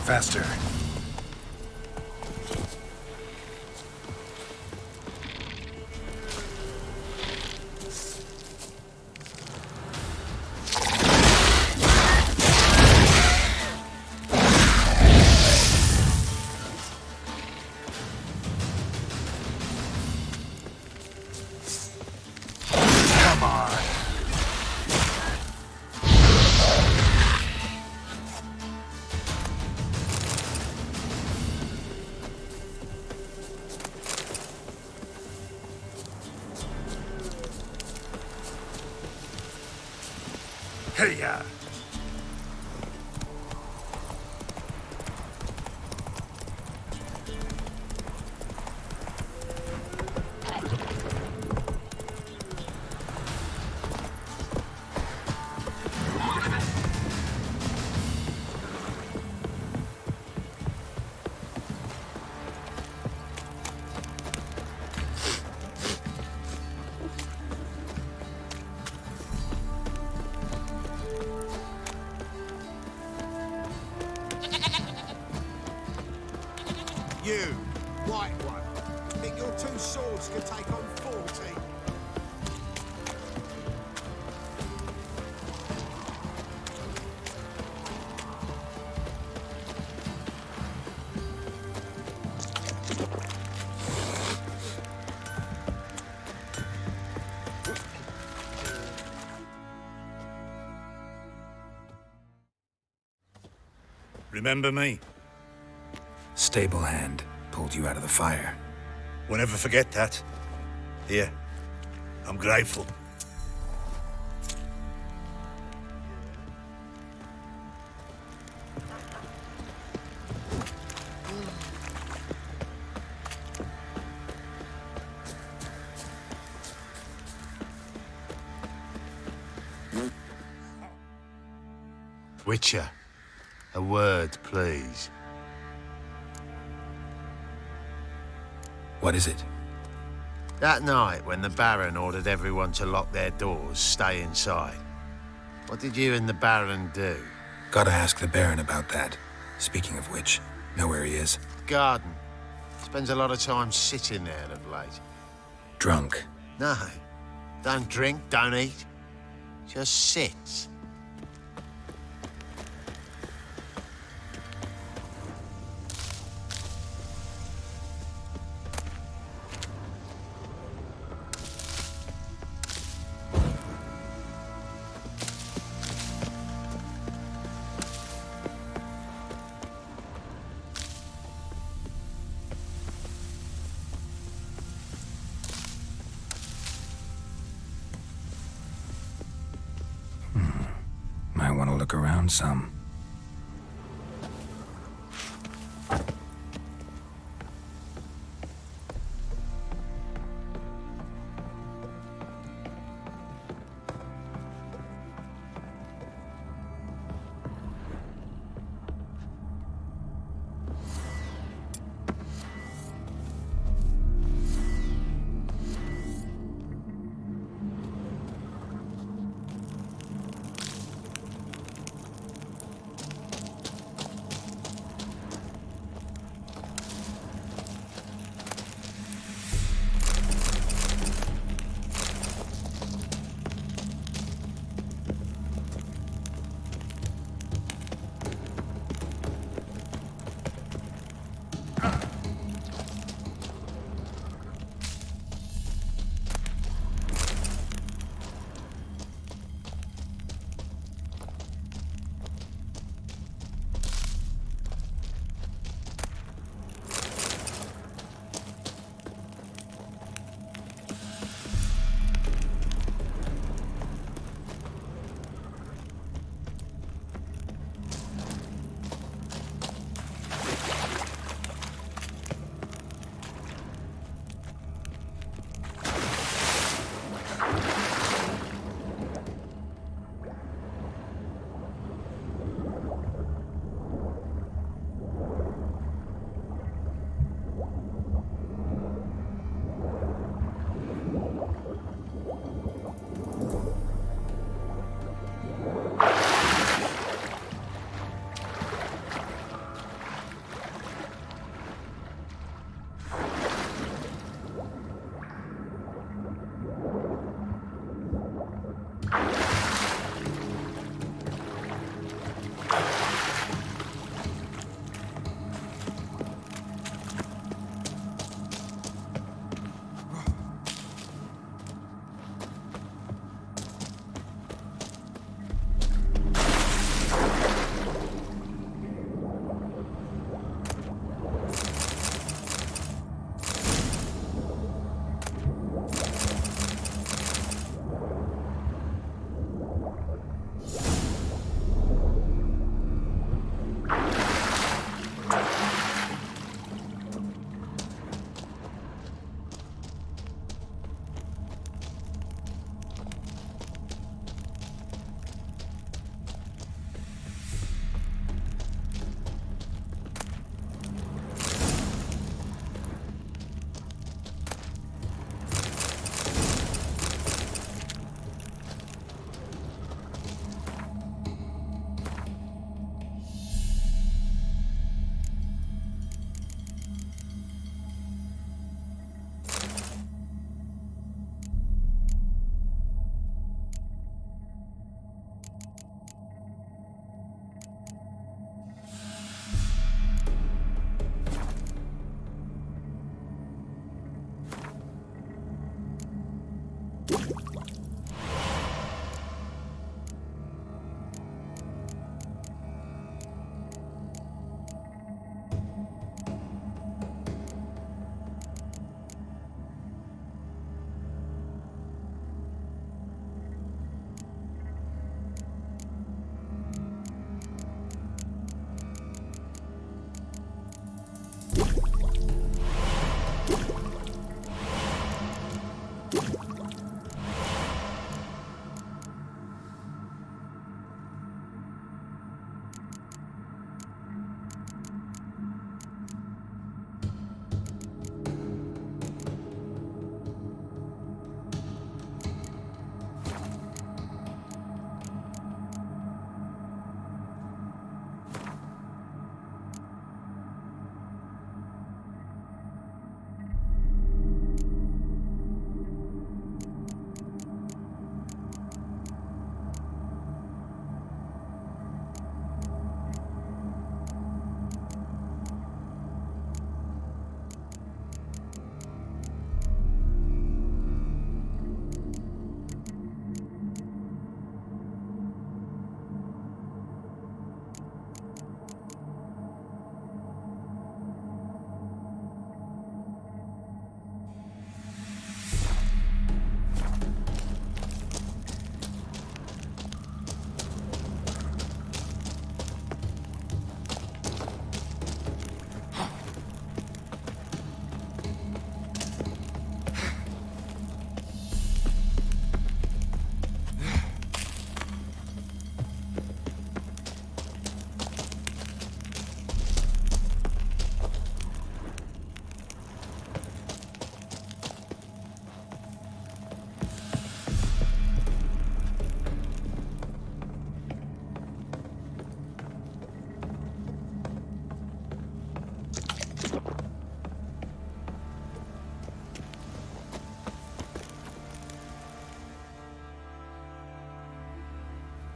faster. Come on. Hey-ya! You, white one, think your two swords could take on 40? Remember me? Stable hand pulled you out of the fire. Won't ever forget that. Here, I'm grateful. Witcher, a word, please. What is it? That night when the Baron ordered everyone to lock their doors, stay inside, what did you and the Baron do? Gotta ask the Baron about that. Speaking of which, know where he is? Garden. Spends a lot of time sitting there of late. Drunk. No, don't drink, don't eat. Just sits. Might want to look around some.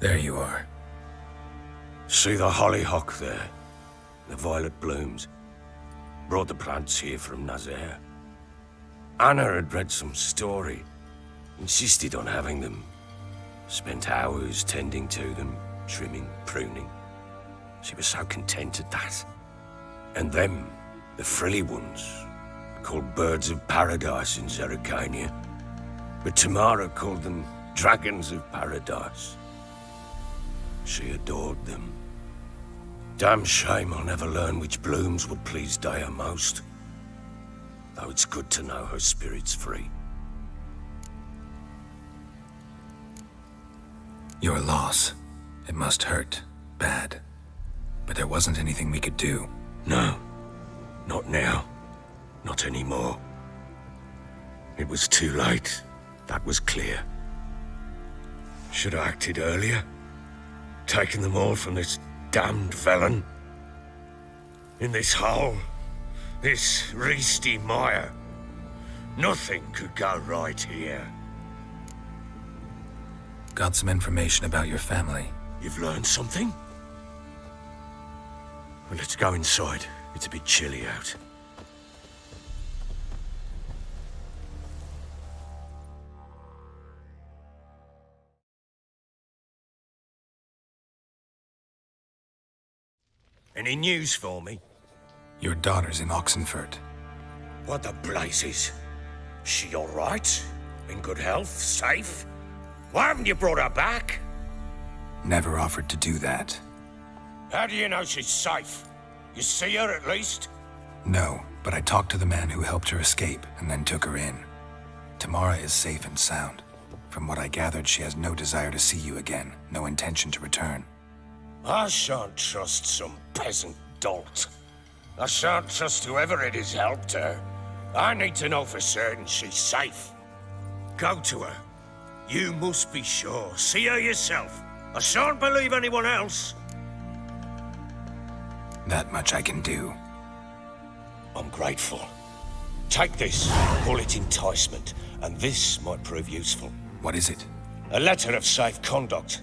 There you are. See the hollyhock there? The violet blooms. Brought the plants here from Nazaire. Anna had read some story. Insisted on having them. Spent hours tending to them, trimming, pruning. She was so content at that. And them, the frilly ones, called birds of paradise in Zerrikania. But Tamara called them dragons of paradise. She adored them. Damn shame I'll never learn which blooms would please Dea most. Though it's good to know her spirit's free. Your loss. It must hurt. Bad. But there wasn't anything we could do. No. Not now. Not anymore. It was too late. That was clear. Should have acted earlier. Taken them all from this damned felon. In this hole. This reesty mire. Nothing could go right here. Got some information about your family. You've learned something? Well, let's go inside. It's a bit chilly out. Any news for me? Your daughter's in Oxenfurt. What the blazes? She all right? In good health? Safe? Why haven't you brought her back? Never offered to do that. How do you know she's safe? You see her at least? No, but I talked to the man who helped her escape and then took her in. Tamara is safe and sound. From what I gathered, she has no desire to see you again, no intention to return. I shan't trust some peasant dolt. I shan't trust whoever it is helped her. I need to know for certain she's safe. Go to her. You must be sure. See her yourself. I shan't believe anyone else. That much I can do. I'm grateful. Take this. Call it enticement, and this might prove useful. What is it? A letter of safe conduct.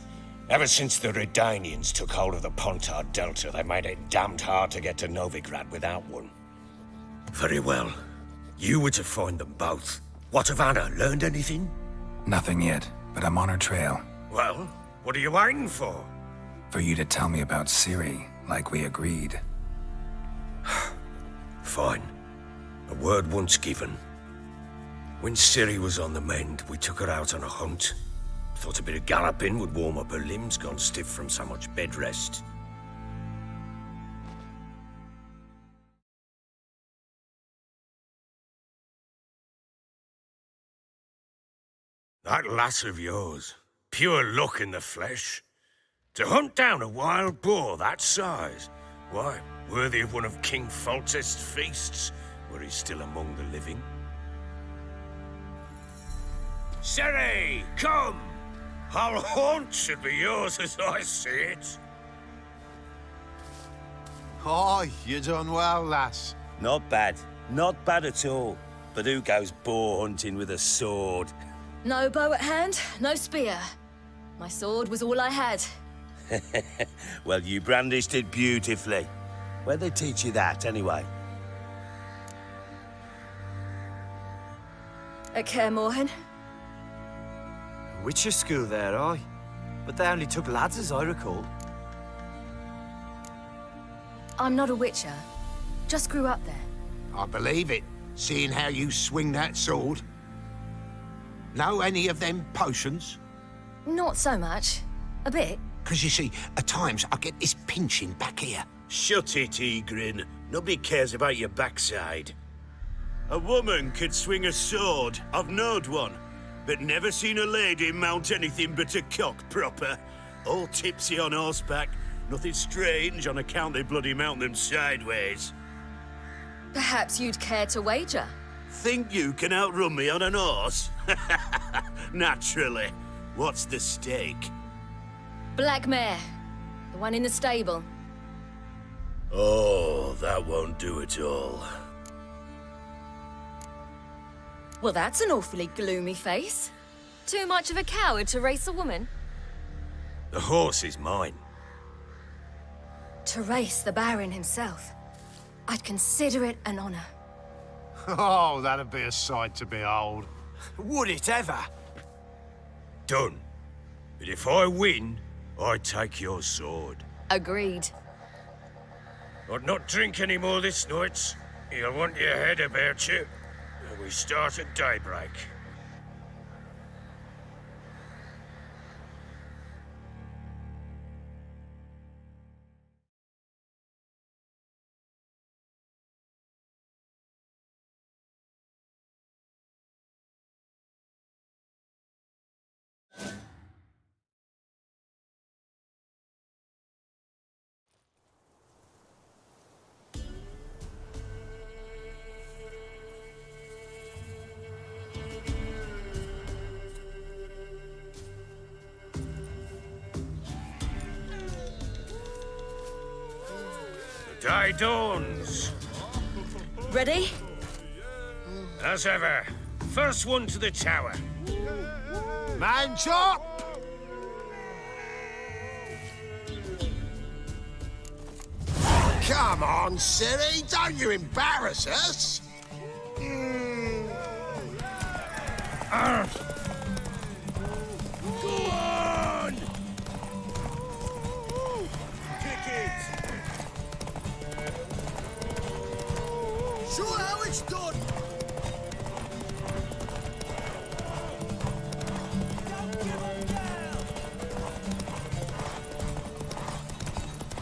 Ever since the Redanians took hold of the Pontard Delta, they made it damned hard to get to Novigrad without one. Very well. You were to find them both. What of Anna? Learned anything? Nothing yet, but I'm on her trail. Well, what are you waiting for? For you to tell me about Ciri, like we agreed. Fine. A word once given. When Ciri was on the mend, we took her out on a hunt. Thought a bit of galloping would warm up her limbs, gone stiff from so much bed rest. That lass of yours, pure luck in the flesh. To hunt down a wild boar that size, why, worthy of one of King Foltest's feasts, were he still among the living. Ciri, come! Our haunt should be yours as I see it. Oh, you done well, lass. Not bad. Not bad at all. But who goes boar hunting with a sword? No bow at hand, no spear. My sword was all I had. Well, you brandished it beautifully. Where'd they teach you that, anyway? At Kaer Morhen. Witcher school there, aye. But they only took lads, as I recall. I'm not a witcher. Just grew up there. I believe it, seeing how you swing that sword. Know any of them potions? Not so much. A bit. Because you see, at times I get this pinching back here. Shut it, Egrin. Nobody cares about your backside. A woman could swing a sword. I've knowed one. But never seen a lady mount anything but a cock proper. All tipsy on horseback. Nothing strange on account they bloody mount them sideways. Perhaps you'd care to wager? Think you can outrun me on an horse? Naturally. What's the stake? Black mare. The one in the stable. Oh, that won't do it all. Well, that's an awfully gloomy face. Too much of a coward to race a woman? The horse is mine. To race the Baron himself. I'd consider it an honor. Oh, that'd be a sight to behold. Would it ever? Done. But if I win, I take your sword. Agreed. I'd not drink any more this night. You'll want your head about you. And we start at daybreak. The day dawns. Ready? As ever, first one to the tower. Man chop! Come on, silly, don't you embarrass us! Go on! Kick it! Sure how it's done!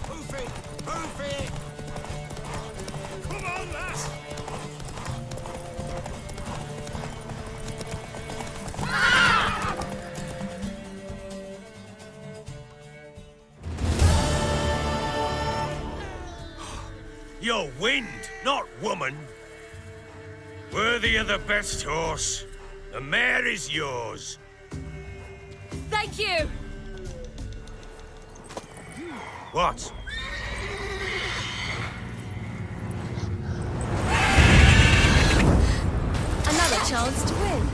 Hoof it! Hoof it! Come on, lass! You're wind, not woman. Worthy of the best horse. The mare is yours. Thank you! What? Another chance to win.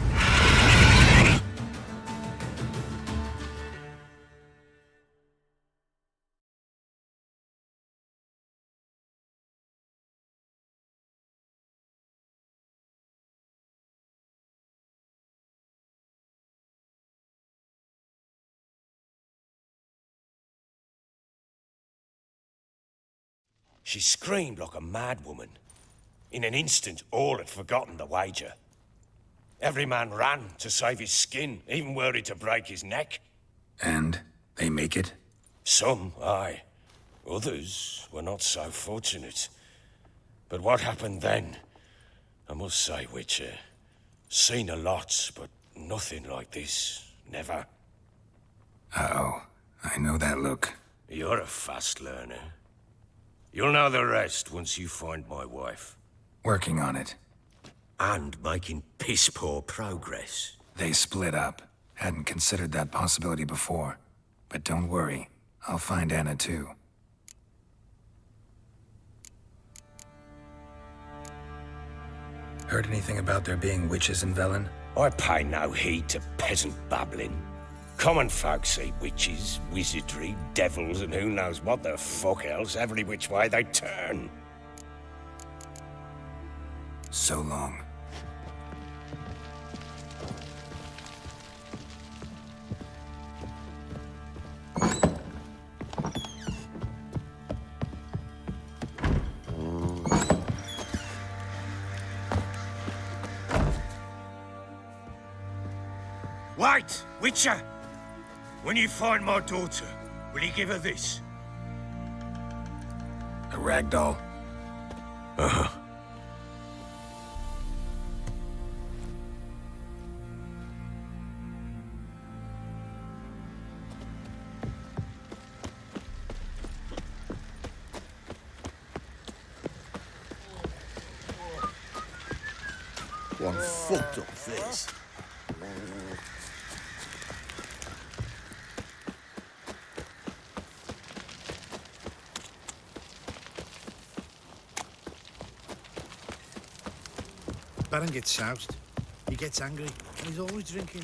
She screamed like a mad woman. In an instant, all had forgotten the wager. Every man ran to save his skin, even were it to break his neck. And they make it? Some, aye. Others were not so fortunate. But what happened then? I must say, Witcher, seen a lot, but nothing like this. Never. Uh-oh. I know that look. You're a fast learner. You'll know the rest once you find my wife. Working on it. And making piss-poor progress. They split up. Hadn't considered that possibility before. But don't worry. I'll find Anna too. Heard anything about there being witches in Velen? I pay no heed to peasant babbling. Common folk see witches, wizardry, devils, and who knows what the fuck else every which way they turn. So long. Wait, Witcher! When you find my daughter, will you give her this? A ragdoll? Uh-huh. One fucked up this. Baron gets soused. He gets angry, and he's always drinking.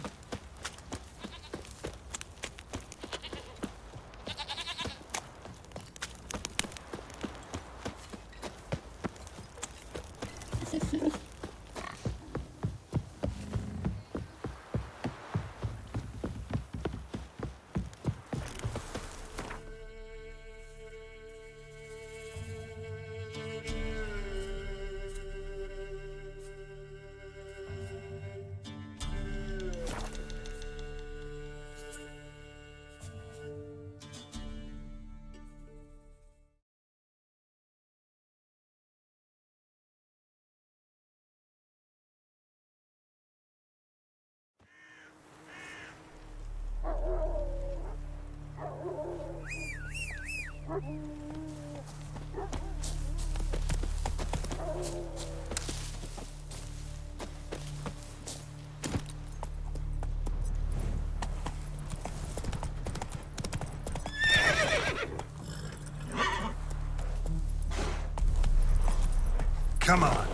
Come on.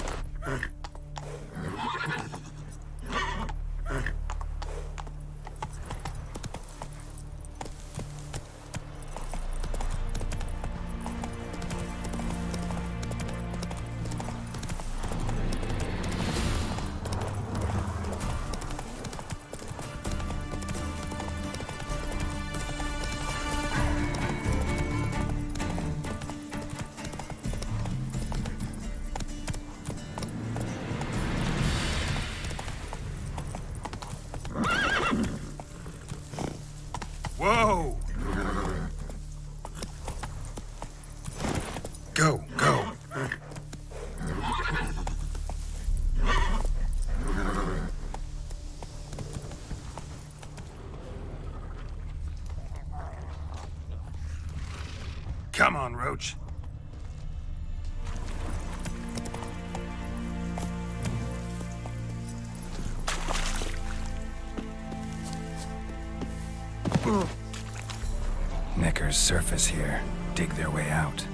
Whoa! Go, go. Come on, Roach. Knickers surface here, dig their way out.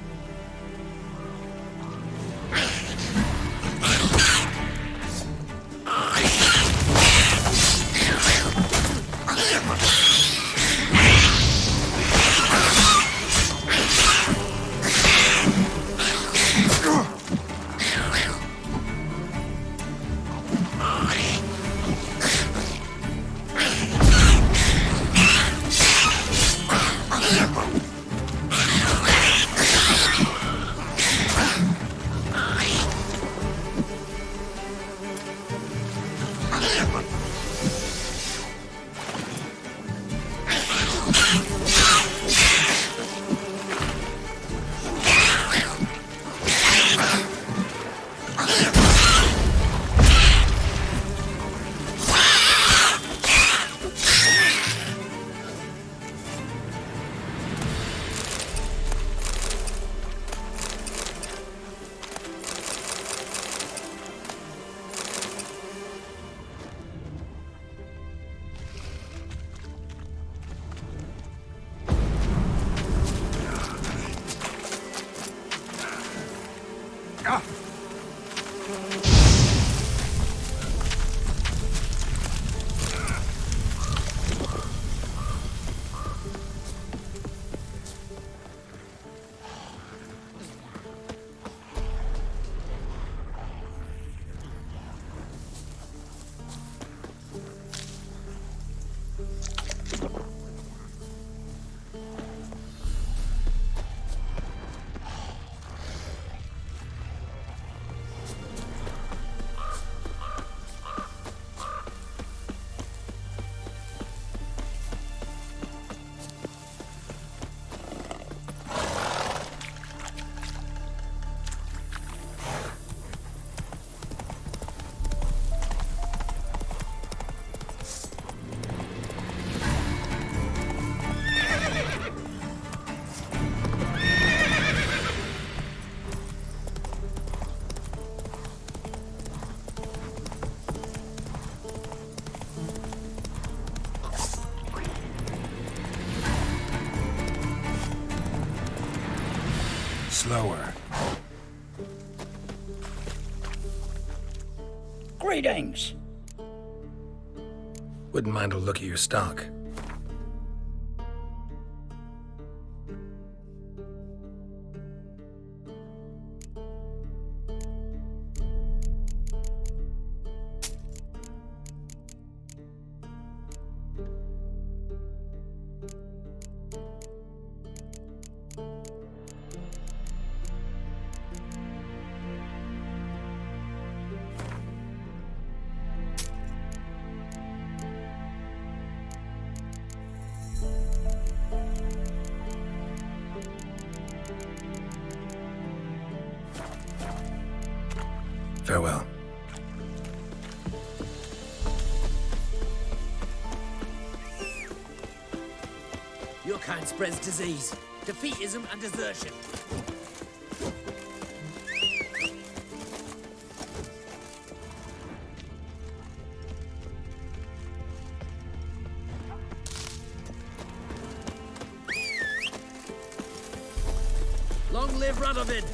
Slower. Greetings. Wouldn't mind a look at your stock. Farewell. Your kind spreads disease, defeatism, and desertion. Long live Radovid!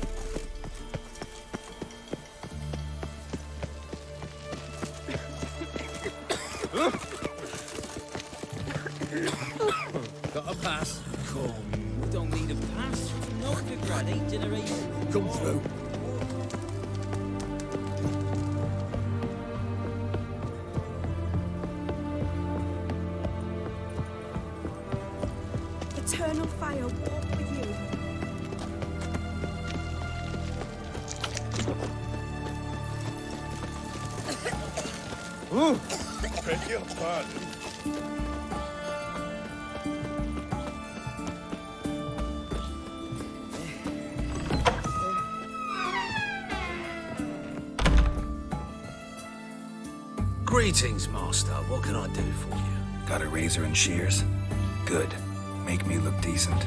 Got a pass? Come, we don't need a pass. No, we've got 8 generations. Come through. Eternal fire walk with you. Beg your pardon. Greetings, Master. What can I do for you? Got a razor and shears? Good. Make me look decent.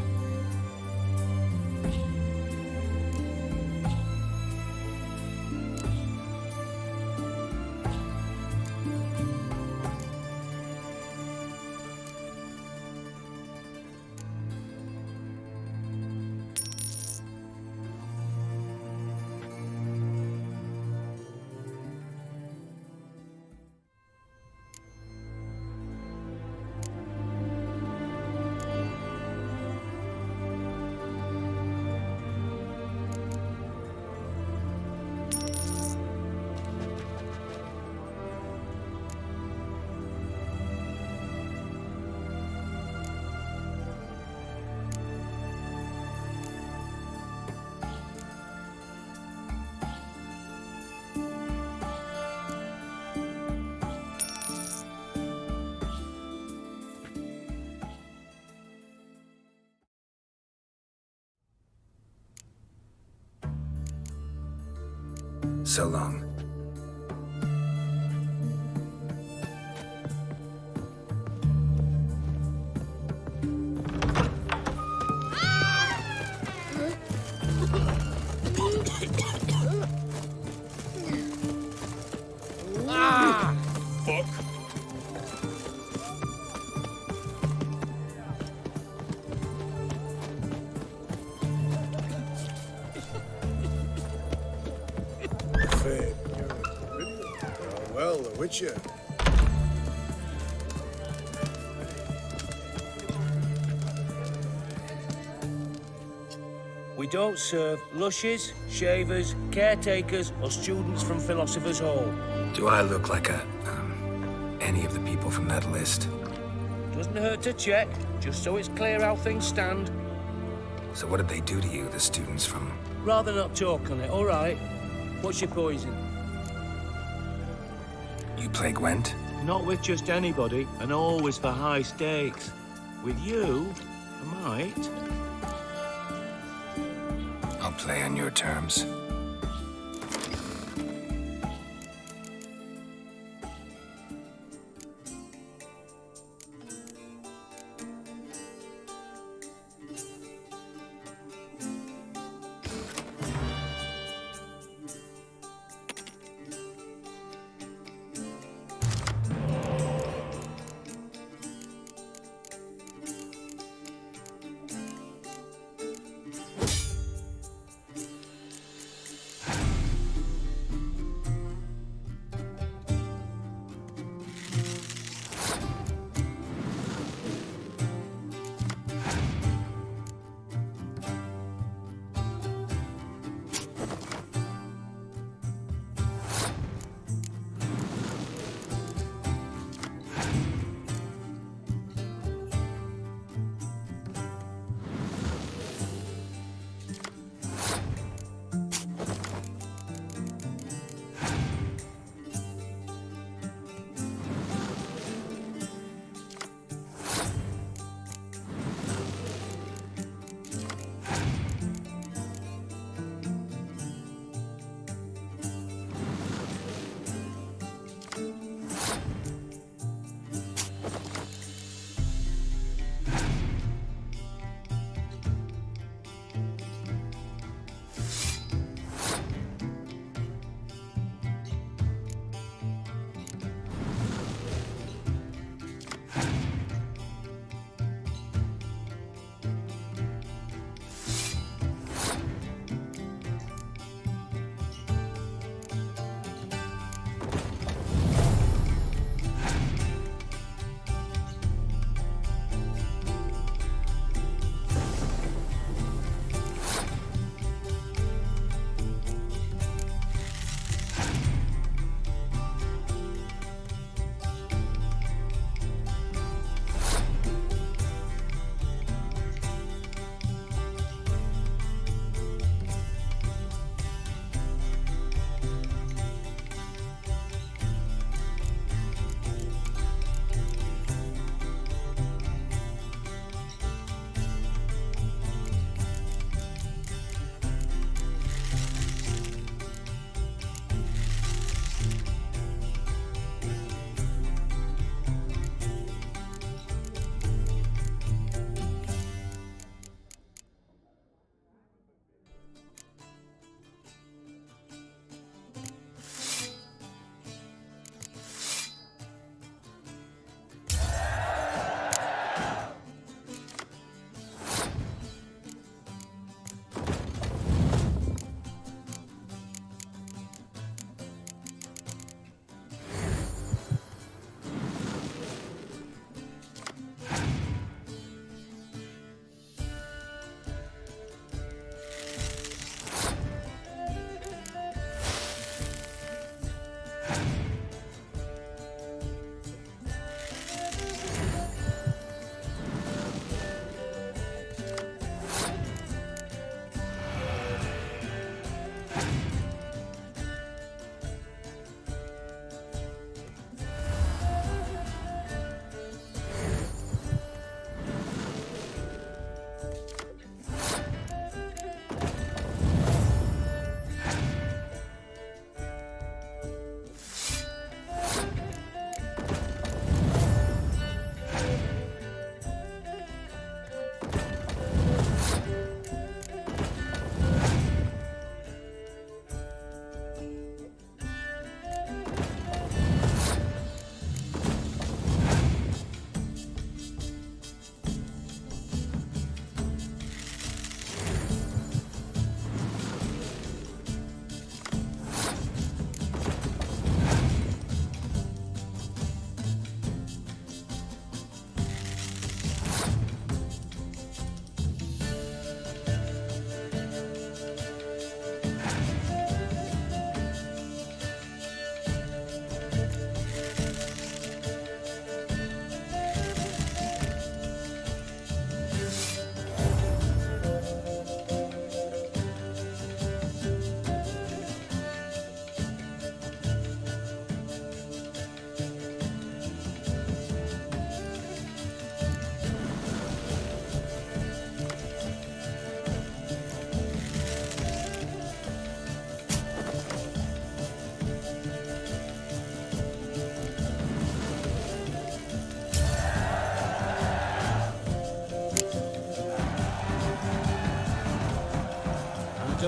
So long. Fuck. Fair. Well, the Witcher. We don't serve lushes, shavers, caretakers, or students from Philosopher's Hall. Do I look like any of the people from that list? Doesn't hurt to check, just so it's clear how things stand. So what did they do to you, the students from... Rather not talk on it, all right? What's your poison? You play Gwent? Not with just anybody, and always for high stakes. With you, I might. I'll play on your terms.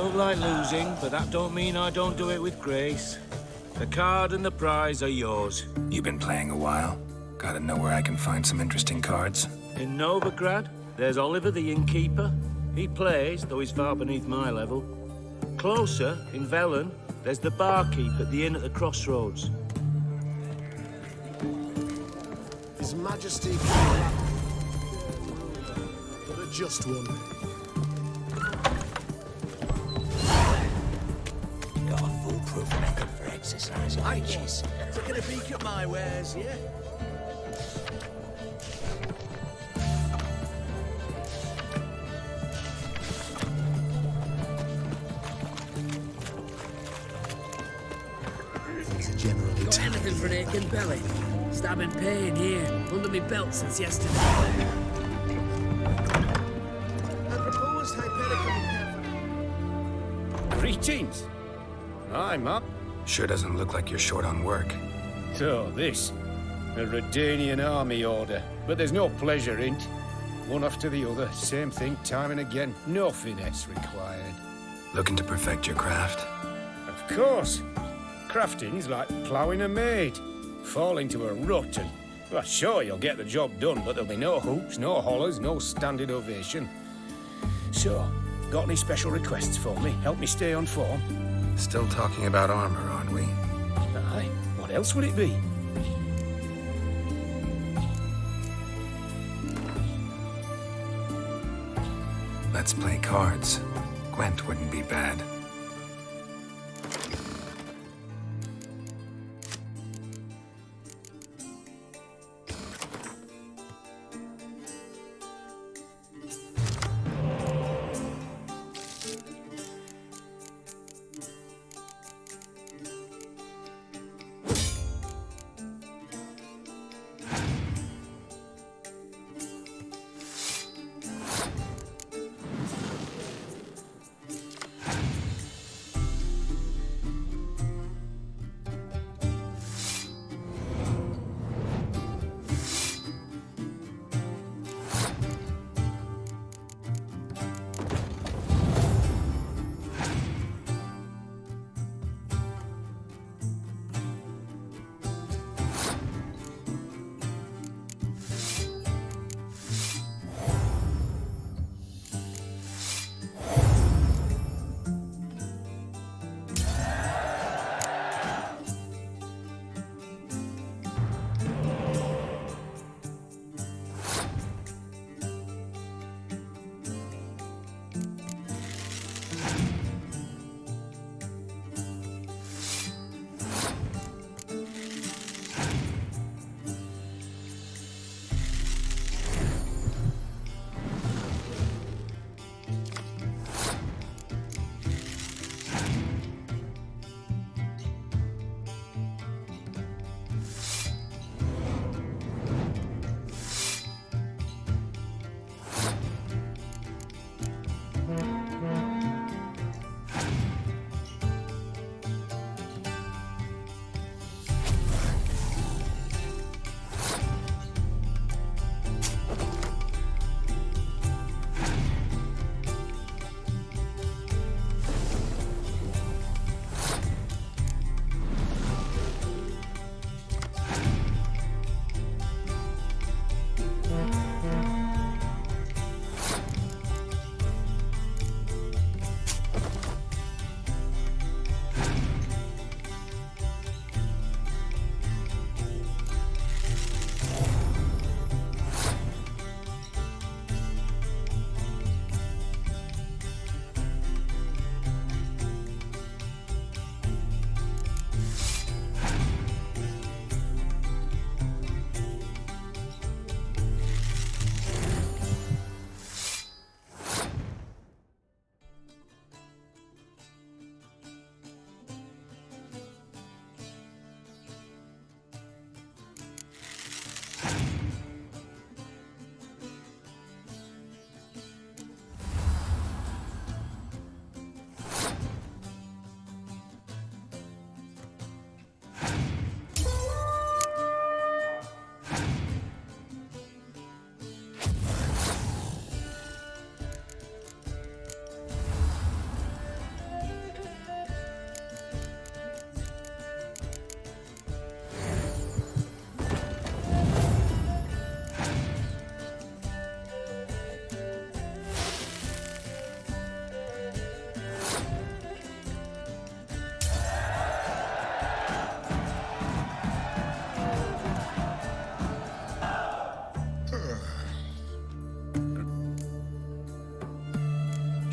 don't like losing, but that don't mean I don't do it with grace. The card and the prize are yours. You've been playing a while? Gotta know where I can find some interesting cards. In Novigrad, there's Oliver the innkeeper. He plays, though he's far beneath my level. Closer, in Velen, there's the barkeep at the inn at the crossroads. His Majesty but a just one. Got a foolproof method for exercising witches. Taking a peek at my wares, yeah? Things are generally Got anything for an aching belly? Stabbing pain here, under me belt since yesterday. I propose Hypericum. Greetings. I'm up. Sure doesn't look like you're short on work. So, this. A Redanian army order. But there's no pleasure in it. One after the other, same thing time and again. No finesse required. Looking to perfect your craft? Of course. Crafting's like ploughing a maid. Fall into a rut and... Well, sure, you'll get the job done, but there'll be no hoops, no hollers, no standing ovation. So, got any special requests for me? Help me stay on form? Still talking about armor, aren't we? Aye. What else would it be? Let's play cards. Gwent wouldn't be bad.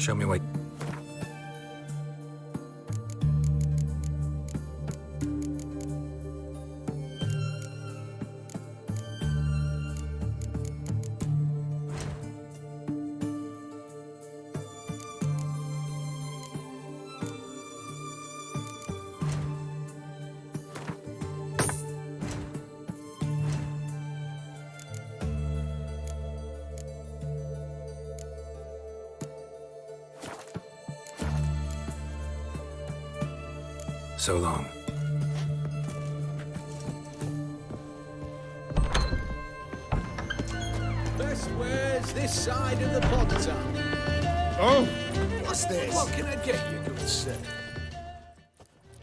Show me what... So long. Best wares this side of the pond town. Oh, What's this? what can I get you, good sir?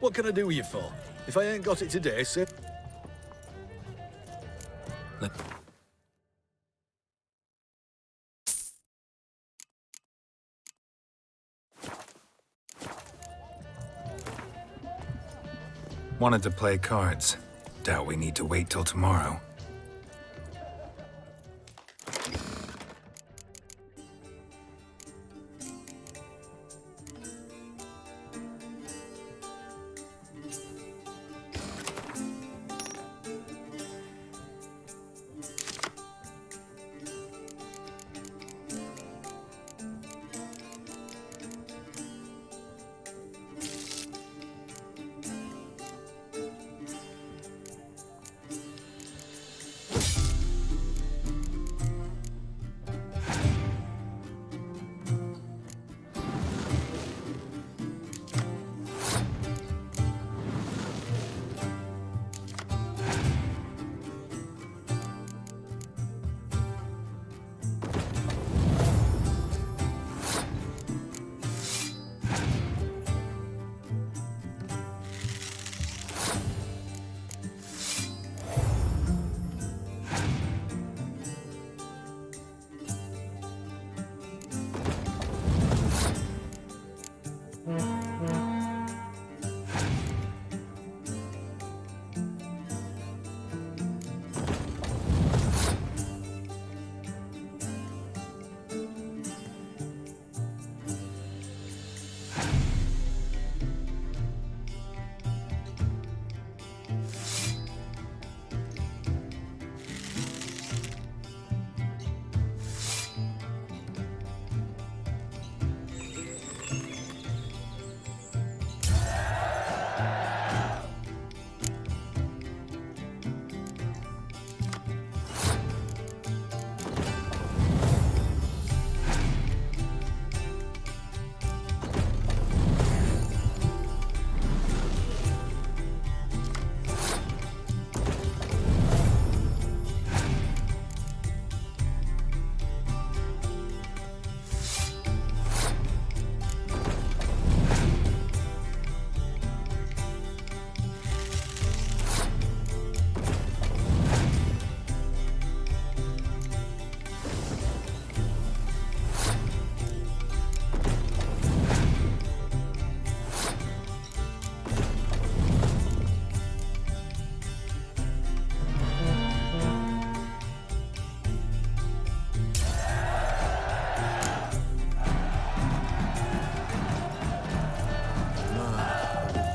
What can I do you for? If I ain't got it today, sir. Wanted to play cards. Doubt we need to wait till tomorrow.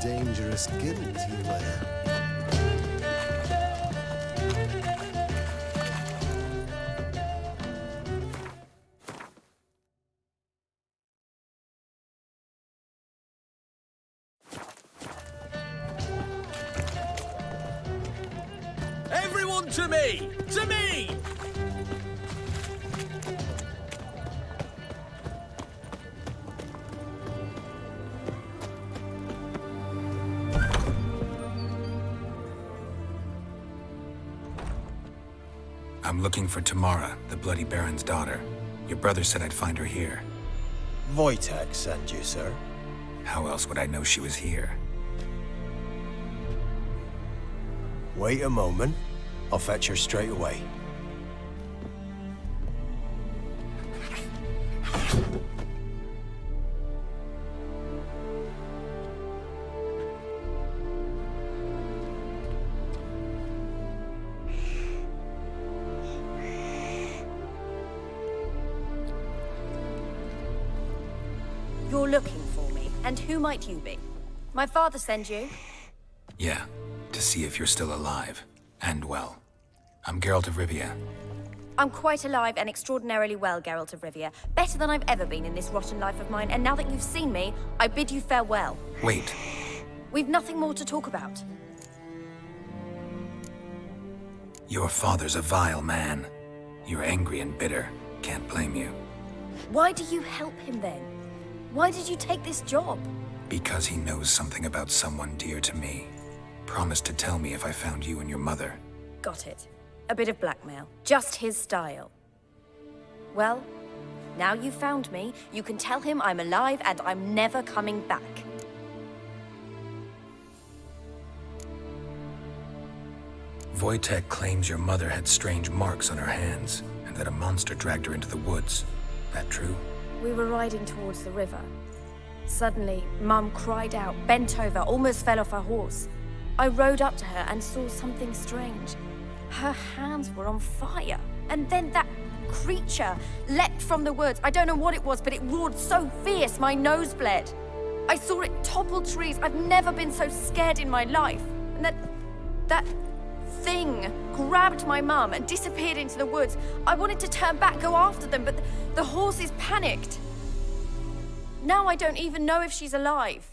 Dangerous guild you wear. Everyone to me! To me! I'm looking for Tamara, the Bloody Baron's daughter. Your brother said I'd find her here. Wojtek sent you, sir. How else would I know she was here? Wait a moment. I'll fetch her straight away. You're looking for me, and who might you be? My father sent you? Yeah, to see if you're still alive. And well. I'm Geralt of Rivia. I'm quite alive and extraordinarily well, Geralt of Rivia. Better than I've ever been in this rotten life of mine, and now that you've seen me, I bid you farewell. Wait. We've nothing more to talk about. Your father's a vile man. You're angry and bitter. Can't blame you. Why do you help him then? Why did you take this job? Because he knows something about someone dear to me. Promised to tell me if I found you and your mother. Got it. A bit of blackmail. Just his style. Well, now you've found me, you can tell him I'm alive and I'm never coming back. Wojtek claims your mother had strange marks on her hands, and that a monster dragged her into the woods. That true? We were riding towards the river. Suddenly, Mum cried out, bent over, almost fell off her horse. I rode up to her and saw something strange. Her hands were on fire. And then that creature leapt from the woods. I don't know what it was, but it roared so fierce, my nose bled. I saw it topple trees. I've never been so scared in my life. And that thing grabbed my mum and disappeared into the woods. I wanted to turn back, go after them, but the horses panicked. Now I don't even know if she's alive.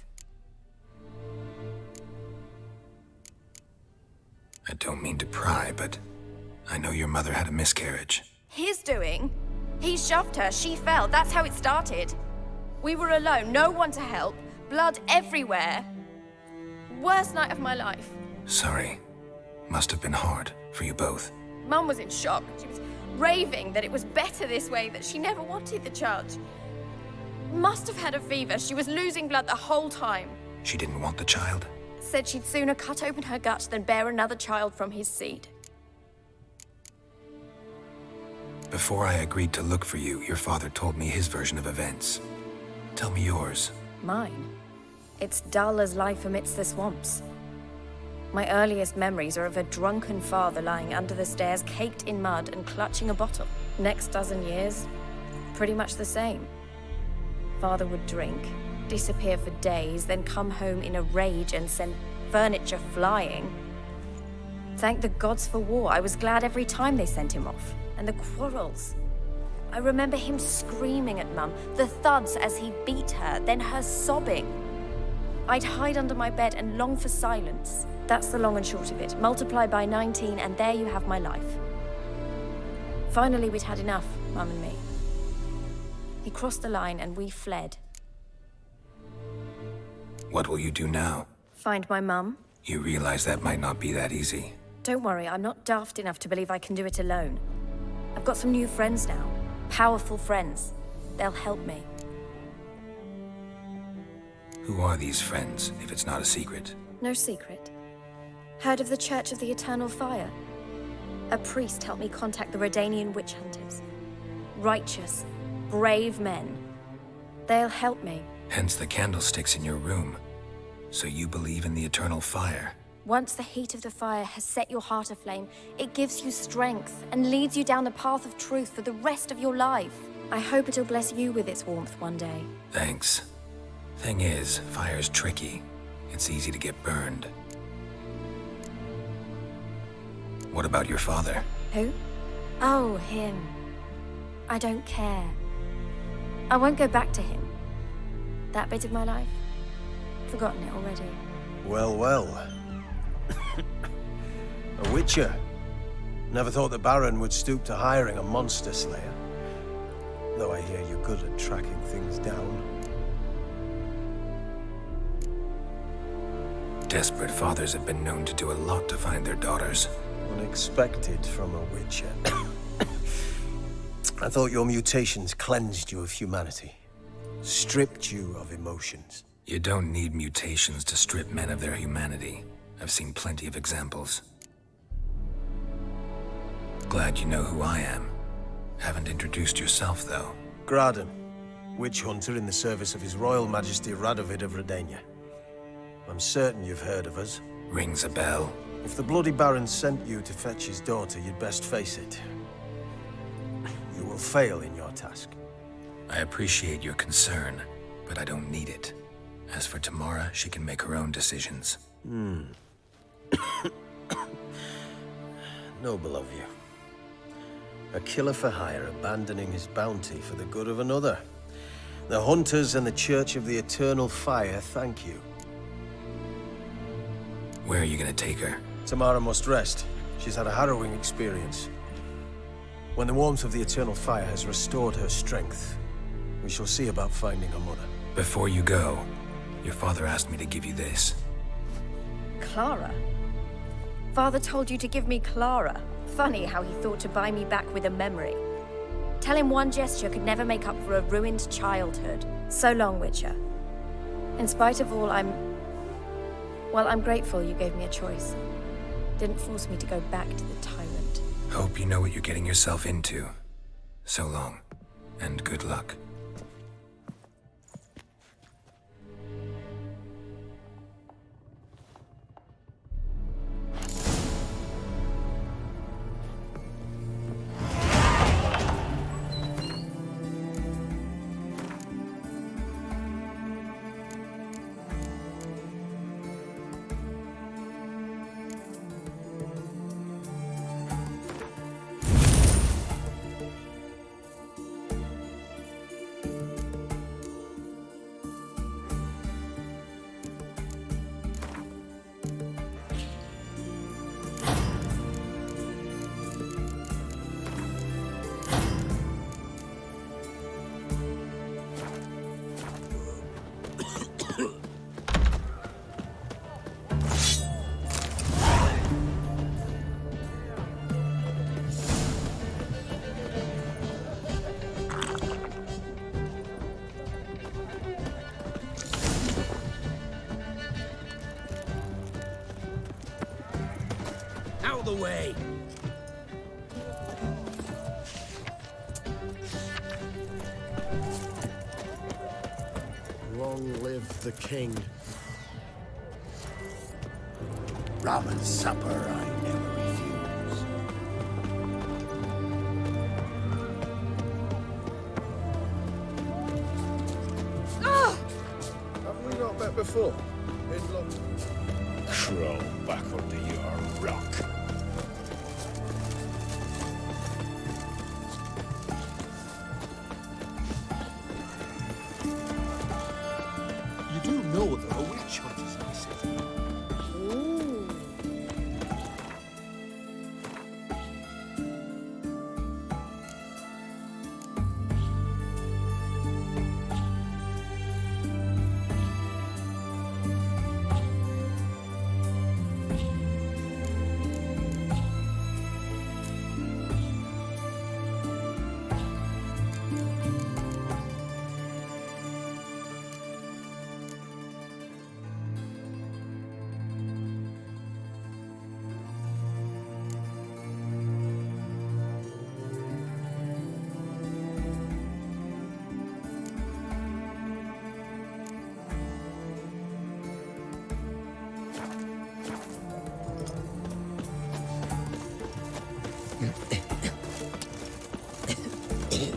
I don't mean to pry, but I know your mother had a miscarriage. His doing? He shoved her, she fell, that's how it started. We were alone, no one to help, blood everywhere. Worst night of my life. Sorry. Must have been hard for you both. Mum was in shock. She was raving that it was better this way, that she never wanted the child. Must have had a fever. She was losing blood the whole time. She didn't want the child? Said she'd sooner cut open her gut than bear another child from his seed. Before I agreed to look for you, your father told me his version of events. Tell me yours. Mine? It's dull as life amidst the swamps. My earliest memories are of a drunken father lying under the stairs, caked in mud and clutching a bottle. Next dozen years, pretty much the same. Father would drink, disappear for days, then come home in a rage and send furniture flying. Thank the gods for war. I was glad every time they sent him off. And the quarrels. I remember him screaming at Mum, the thuds as he beat her, then her sobbing. I'd hide under my bed and long for silence. That's the long and short of it. Multiply by 19 and there you have my life. Finally, we'd had enough, Mum and me. He crossed the line and we fled. What will you do now? Find my mum. You realize that might not be that easy. Don't worry, I'm not daft enough to believe I can do it alone. I've got some new friends now. Powerful friends. They'll help me. Who are these friends, if it's not a secret? No secret. Heard of the Church of the Eternal Fire? A priest helped me contact the Redanian witch hunters. Righteous, brave men. They'll help me. Hence the candlesticks in your room. So you believe in the eternal fire? Once the heat of the fire has set your heart aflame, it gives you strength and leads you down the path of truth for the rest of your life. I hope it'll bless you with its warmth one day. Thanks. Thing is, fire's tricky. It's easy to get burned. What about your father? Who? Oh, him. I don't care. I won't go back to him. That bit of my life? Forgotten it already. Well, well. A witcher. Never thought the Baron would stoop to hiring a monster slayer. Though I hear you're good at tracking things down. Desperate fathers have been known to do a lot to find their daughters. Unexpected from a witcher. I thought your mutations cleansed you of humanity. Stripped you of emotions. You don't need mutations to strip men of their humanity. I've seen plenty of examples. Glad you know who I am. Haven't introduced yourself, though. Graden, witch hunter in the service of His Royal Majesty Radovid of Redania. I'm certain you've heard of us. Rings a bell. If the Bloody Baron sent you to fetch his daughter, you'd best face it. You will fail in your task. I appreciate your concern, but I don't need it. As for Tamara, she can make her own decisions. Noble of you. A killer for hire abandoning his bounty for the good of another. The Hunters and the Church of the Eternal Fire thank you. Where are you gonna take her? Tamara must rest. She's had a harrowing experience. When the warmth of the Eternal Fire has restored her strength, we shall see about finding her mother. Before you go, your father asked me to give you this. Clara? Father told you to give me Clara. Funny how he thought to buy me back with a memory. Tell him one gesture could never make up for a ruined childhood. So long, Witcher. In spite of all, I'm grateful you gave me a choice. Didn't force me to go back to the tyrant. Hope you know what you're getting yourself into. So long, and good luck. Out of the way! Long live the king. Rum and supper I never refuse. Haven't we not met before? In London? Crawl back under your rock. You do know there are witch hunters in the city.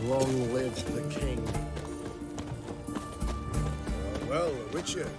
Long live the king. Well, Witcher.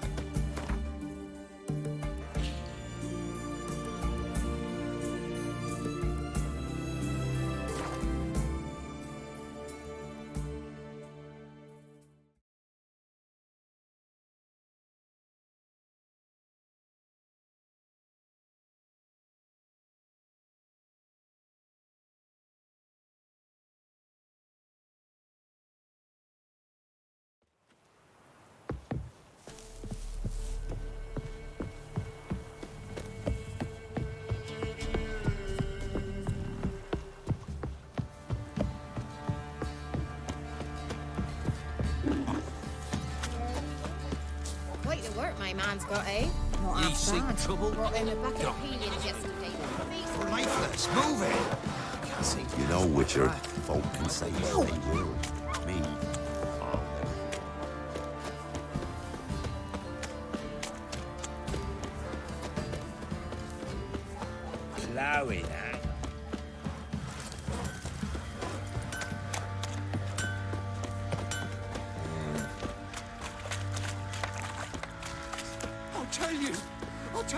Quite the work my man's got, eh? Not Ye half seek bad. trouble? Brought in a bucket of peonies yesterday. Lifeless, move it! You know, Witcher, folk can say what they will. Me, I'll never. Plowing, eh?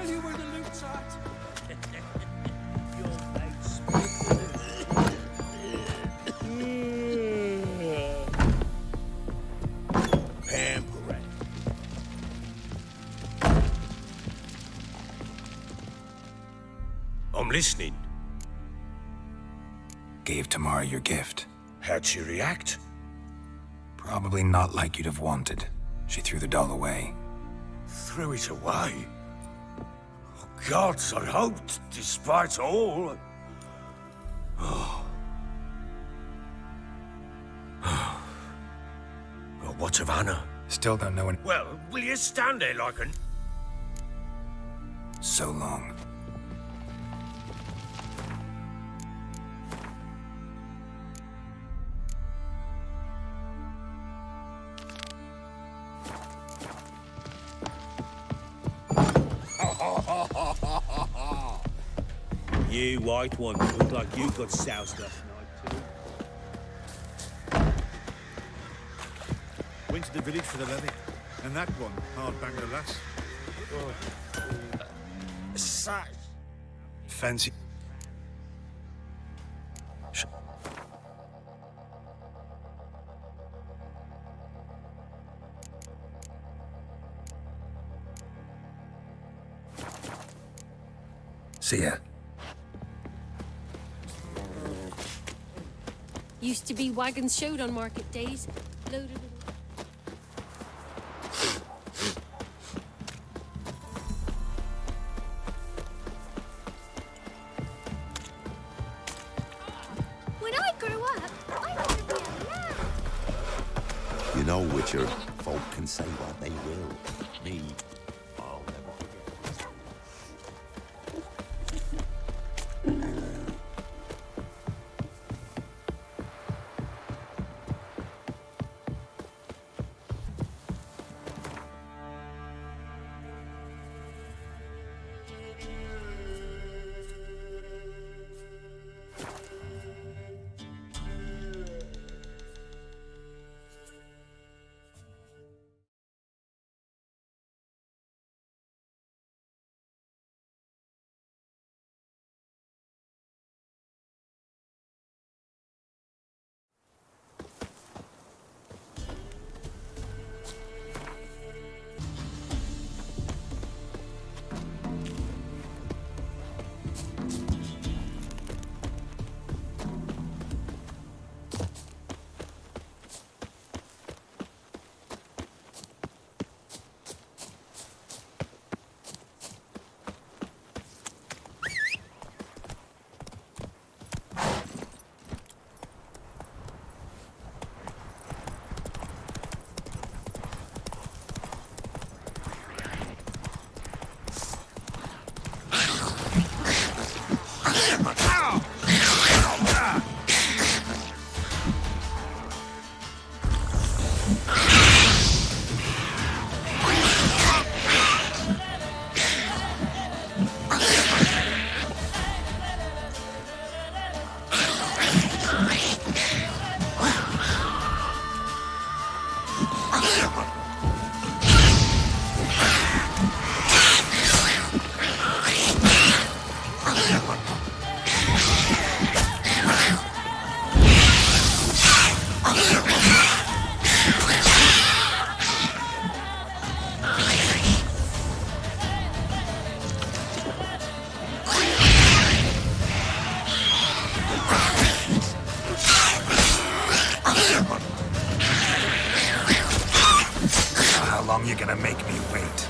tell you where the loot's at. Pampered. I'm listening. Gave Tamara your gift. How'd she react? Probably not like you'd have wanted. She threw the doll away. Threw it away? Oh, gods, I hoped, despite all. Oh. Well, what of Anna? Still don't know. Well, will you stand there like an... So long. You white one look like you got soused last night too. Went to the village for the levy. And that one, hard bang the lass. Fancy. See ya. Used to be wagons showed on market days. Loaded with... When I grow up, I want to be a man. You know, Witcher, folk can say what they will. Me, I'll never forget. How long you gonna make me wait?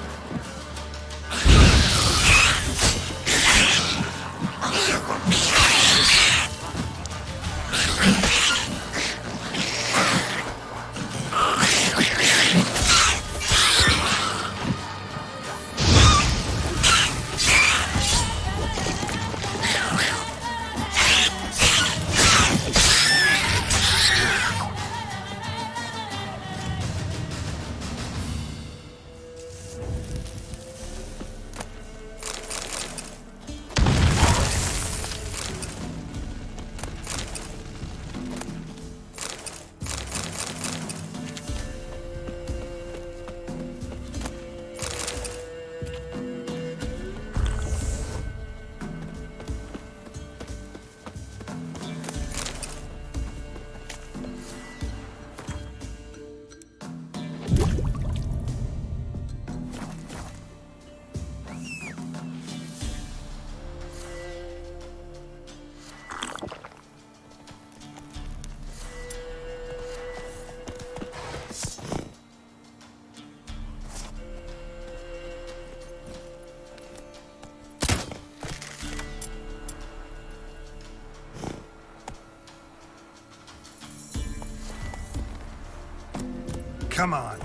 Come on.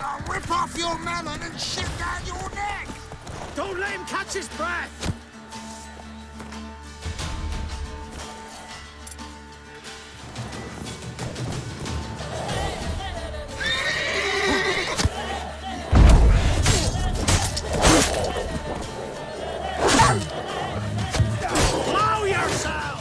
I'll rip off your melon and shit down your neck! Don't let him catch his breath! Blow yourself!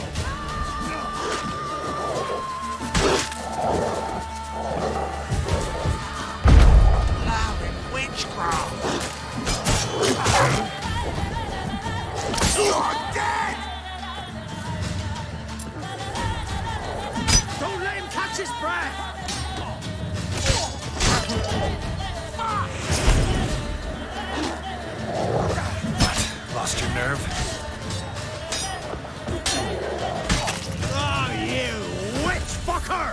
Allowing witchcraft! You're dead! Don't let him catch his breath! Lost your nerve? Oh, you witch fucker!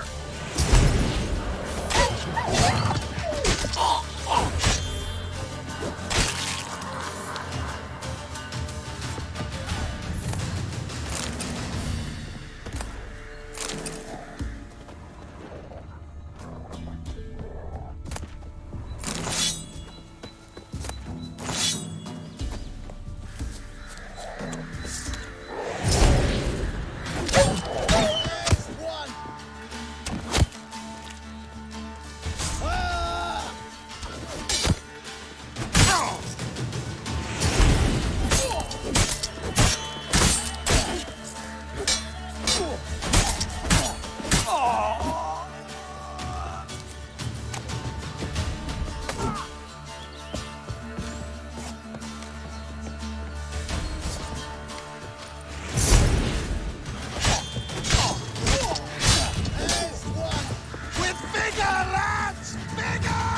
With vigor, lads! Vigor!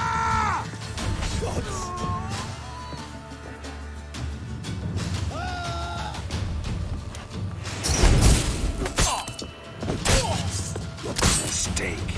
Mistake.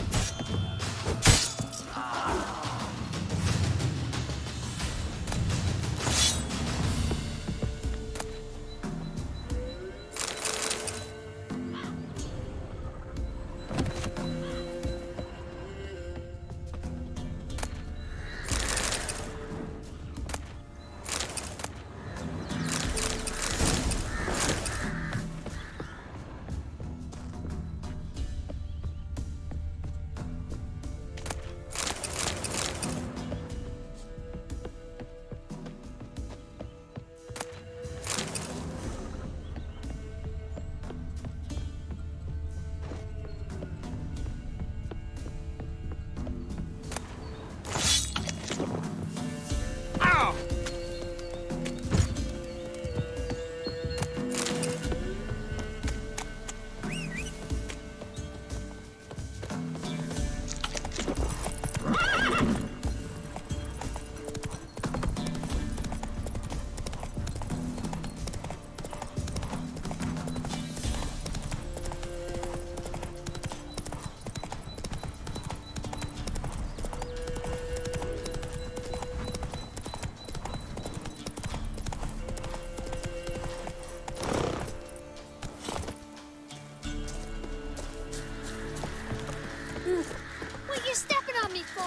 What you stepping on me for?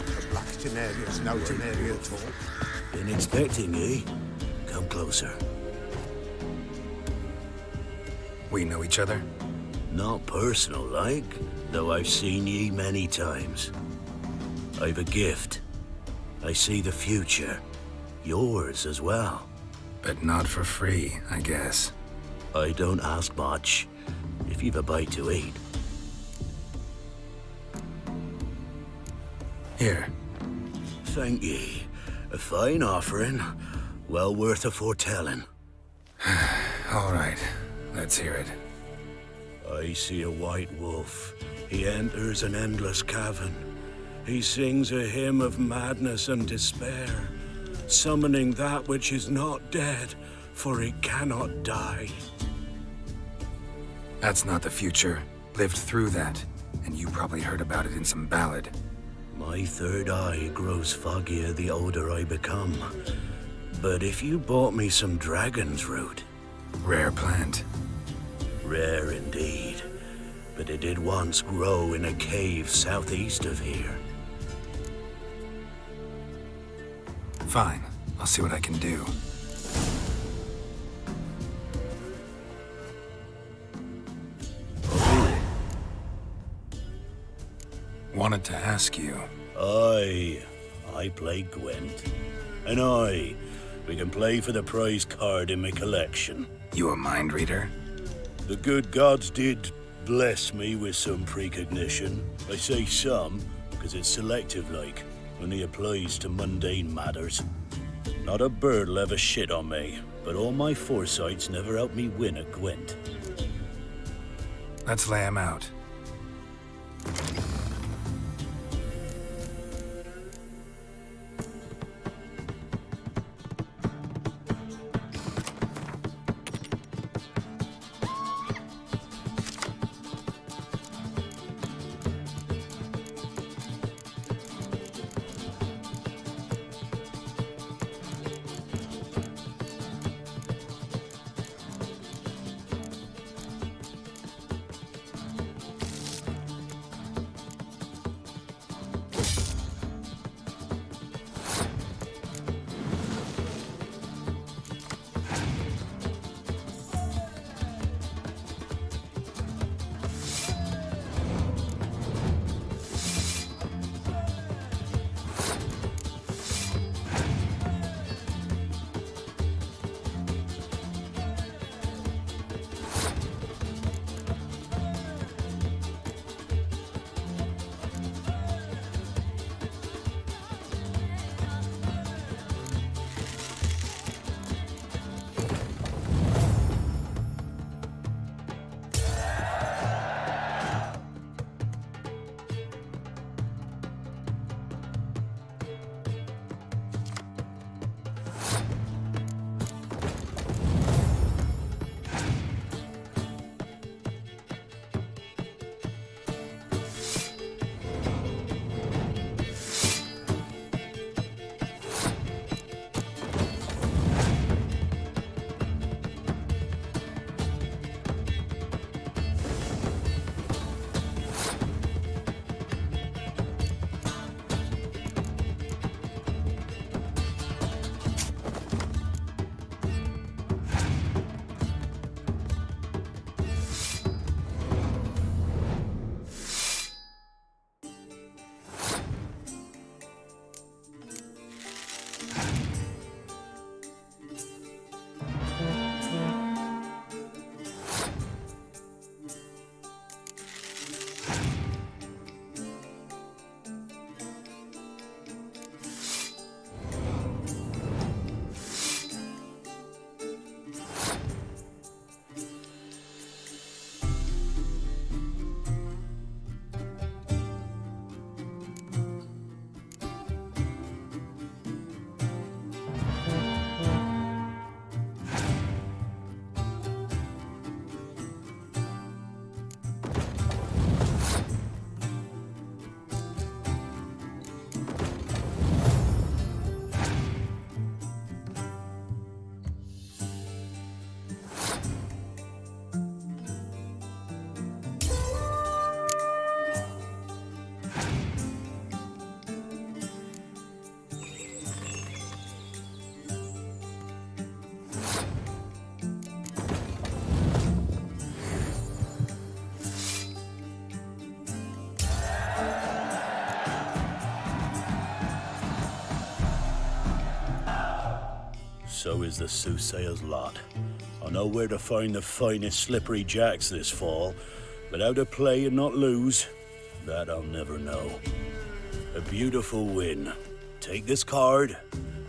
A black Tenaria's no Tenaria at all. Been expecting ye. Come closer. We know each other? Not personal like, though I've seen ye many times. I've a gift. I see the future. Yours as well. But not for free, I guess. I don't ask much, if you've a bite to eat. Here. Thank ye. A fine offering, well worth a foretelling. All right, let's hear it. I see a white wolf. He enters an endless cavern. He sings a hymn of madness and despair, summoning that which is not dead, for it cannot die. That's not the future. Lived through that, and you probably heard about it in some ballad. My third eye grows foggier the older I become. But if you bought me some dragon's root... Rare plant. Rare indeed. But it did once grow in a cave southeast of here. Fine. I'll see what I can do. Wanted to ask you. I play Gwent. And we can play for the prize card in my collection. You a mind reader? The good gods did bless me with some precognition. I say some, because it's selective-like, only applies to mundane matters. Not a bird'll ever shit on me, but all my foresights never helped me win at Gwent. Let's lay him out. So is the soothsayer's lot. I know where to find the finest slippery jacks this fall, but how to play and not lose, that I'll never know. A beautiful win. Take this card.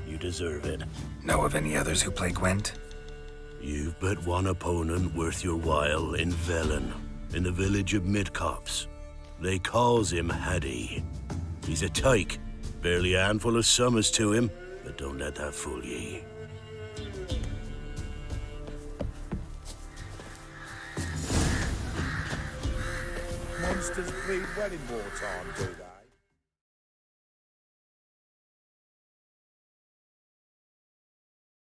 You deserve it. Know of any others who play Gwent? You've but one opponent worth your while in Velen, in the village of Midcopse. They calls him Haddy. He's a tyke. Barely a handful of summers to him, but don't let that fool ye. monsters breed well in wartime, do they?